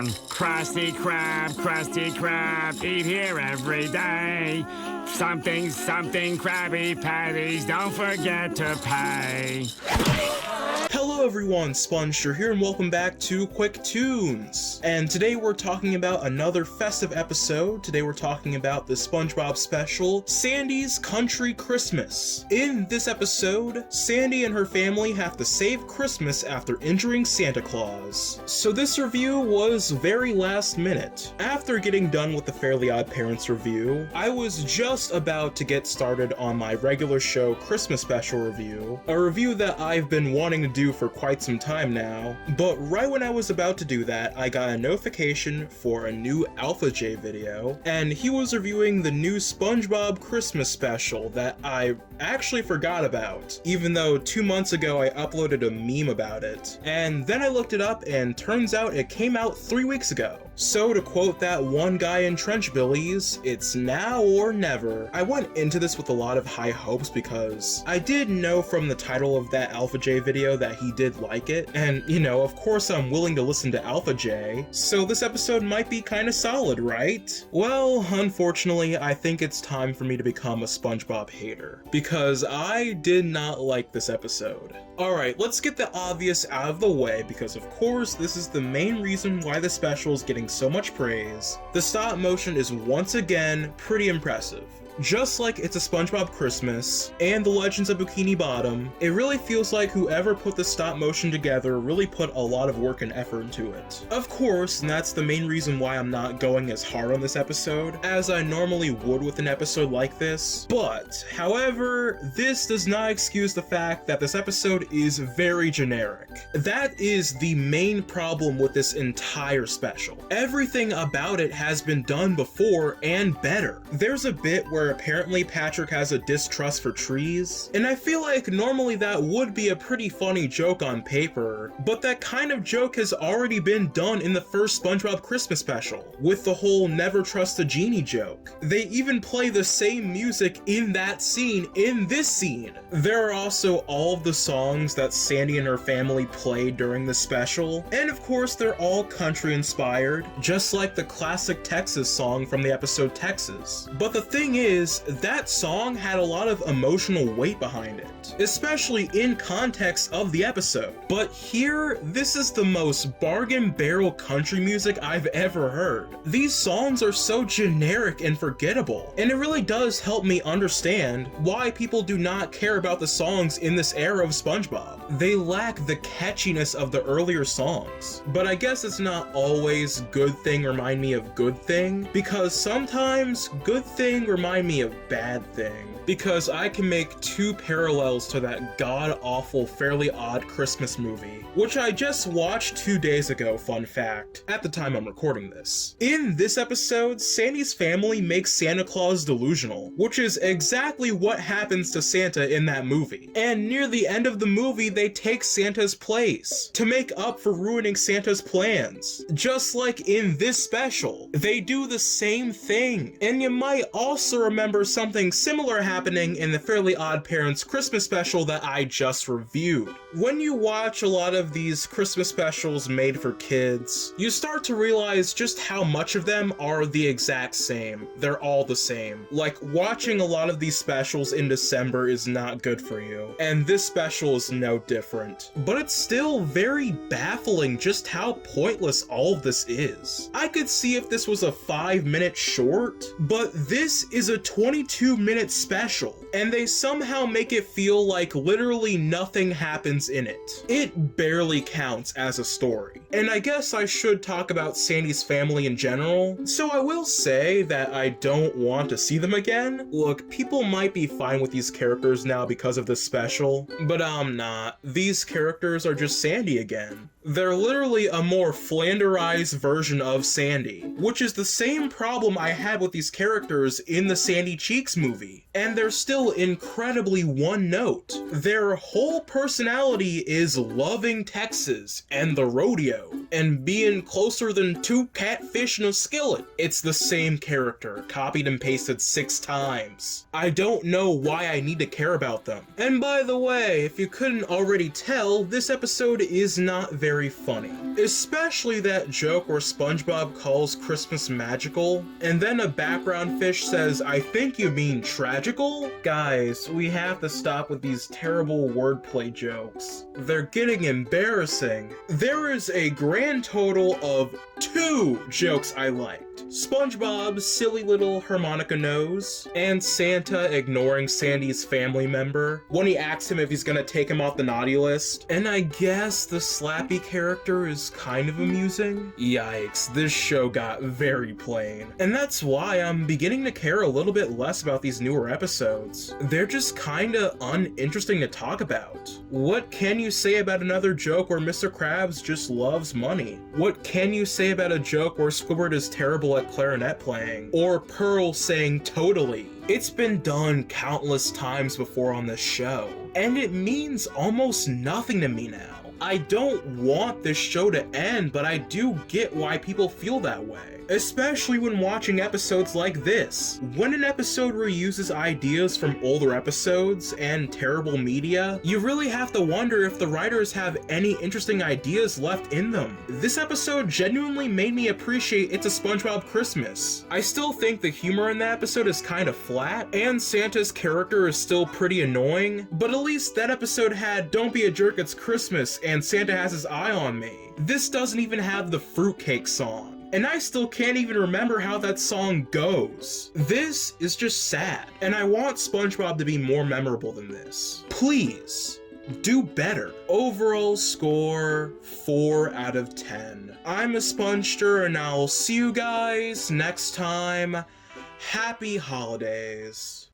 Krusty Krab, eat here every day. Something, Krabby Patties, don't forget to pay. Hello everyone, spongestur here and welcome back to QUICKTOONS. And today we're talking about another festive episode. Today we're talking about the SpongeBob special, Sandy's Country Christmas. In this episode, Sandy and her family have to save Christmas after injuring Santa Claus. So this review was very last minute. After getting done with the Fairly OddParents review, I was just about to get started on my regular show Christmas special review, a review that I've been wanting to do for quite some time now, but right when I was about to do that, I got a notification for a new Alpha J video, and he was reviewing the new SpongeBob Christmas special that I actually forgot about, even though 2 months ago I uploaded a meme about it. And then I looked it up and turns out it came out 3 weeks ago. So to quote that one guy in Trench Billies, it's now or never. I went into this with a lot of high hopes because I did know from the title of that Alpha J video that he did like it, and you know, of course I'm willing to listen to Alpha J, so this episode might be kinda solid, right? Well, unfortunately, I think it's time for me to become a SpongeBob hater, because I did not like this episode. Alright, let's get the obvious out of the way, because of course this is the main reason why the special is getting so much praise. The stop motion is once again pretty impressive. Just like It's a SpongeBob Christmas and The Legends of Bikini Bottom, it really feels like whoever put the stop motion together really put a lot of work and effort into it. Of course, and that's the main reason why I'm not going as hard on this episode as I normally would with an episode like this, but, however, this does not excuse the fact that this episode is very generic. That is the main problem with this entire special. Everything about it has been done before and better. There's a bit where apparently Patrick has a distrust for trees, and I feel like normally that would be a pretty funny joke on paper, but that kind of joke has already been done in the first SpongeBob Christmas special, with the whole never trust a genie joke. They even play the same music in that scene in this scene. There are also all of the songs that Sandy and her family played during the special, and of course they're all country inspired, just like the classic Texas song from the episode Texas. But the thing is, that song had a lot of emotional weight behind it, especially in context of the episode. But here, this is the most bargain barrel country music I've ever heard. These songs are so generic and forgettable, and it really does help me understand why people do not care about the songs in this era of SpongeBob. They lack the catchiness of the earlier songs. But I guess it's not always good thing remind me of good thing, because sometimes good thing remind me of bad thing. Because I can make two parallels to that god-awful Fairly Odd Christmas movie, which I just watched 2 days ago, fun fact, at the time I'm recording this. In this episode, Sandy's family makes Santa Claus delusional, which is exactly what happens to Santa in that movie. And near the end of the movie, they take Santa's place to make up for ruining Santa's plans. Just like in this special, they do the same thing. And you might also remember something similar happening in the Fairly OddParents Christmas special that I just reviewed. When you watch a lot of these Christmas specials made for kids, you start to realize just how much of them are the exact same. They're all the same. Like, watching a lot of these specials in December is not good for you, and this special is no different. But it's still very baffling just how pointless all of this is. I could see if this was a 5-minute short, but this is a 22-minute special, and they somehow make it feel like literally nothing happens in it. It barely counts as a story. And I guess I should talk about Sandy's family in general, so I will say that I don't want to see them again. Look, people might be fine with these characters now because of this special, but I'm not. These characters are just Sandy again. They're literally a more flanderized version of Sandy, which is the same problem I had with these characters in the Sandy Cheeks movie. And they're still incredibly one note. Their whole personality is loving Texas and the rodeo and being closer than two catfish in a skillet. It's the same character, copied and pasted 6 times. I don't know why I need to care about them. And by the way, if you couldn't already tell, this episode is not very very funny. Especially that joke where SpongeBob calls Christmas magical, and then a background fish says, "I think you mean tragical?" Guys, we have to stop with these terrible wordplay jokes. They're getting embarrassing. There is a grand total of 2 jokes I liked. SpongeBob's silly little harmonica nose, and Santa ignoring Sandy's family member when he asks him if he's gonna take him off the naughty list. And I guess the Slappy character is kind of amusing. Yikes, this show got very plain. And that's why I'm beginning to care a little bit less about these newer episodes. They're just kinda uninteresting to talk about. What can you say about another joke where Mr. Krabs just loves money? What can you say about a joke where Squidward is terrible at clarinet playing? Or Pearl saying totally? It's been done countless times before on this show, and it means almost nothing to me now. I don't want this show to end, but I do get why people feel that way. Especially when watching episodes like this. When an episode reuses ideas from older episodes and terrible media, you really have to wonder if the writers have any interesting ideas left in them. This episode genuinely made me appreciate It's a SpongeBob Christmas. I still think the humor in that episode is kind of flat, and Santa's character is still pretty annoying, but at least that episode had "Don't be a jerk, it's Christmas" and Santa has his eye on me. This doesn't even have the fruitcake song. And I still can't even remember how that song goes. This is just sad, and I want SpongeBob to be more memorable than this. Please, do better. Overall score, 4 out of 10. I'm a spongestur, and I'll see you guys next time. Happy holidays.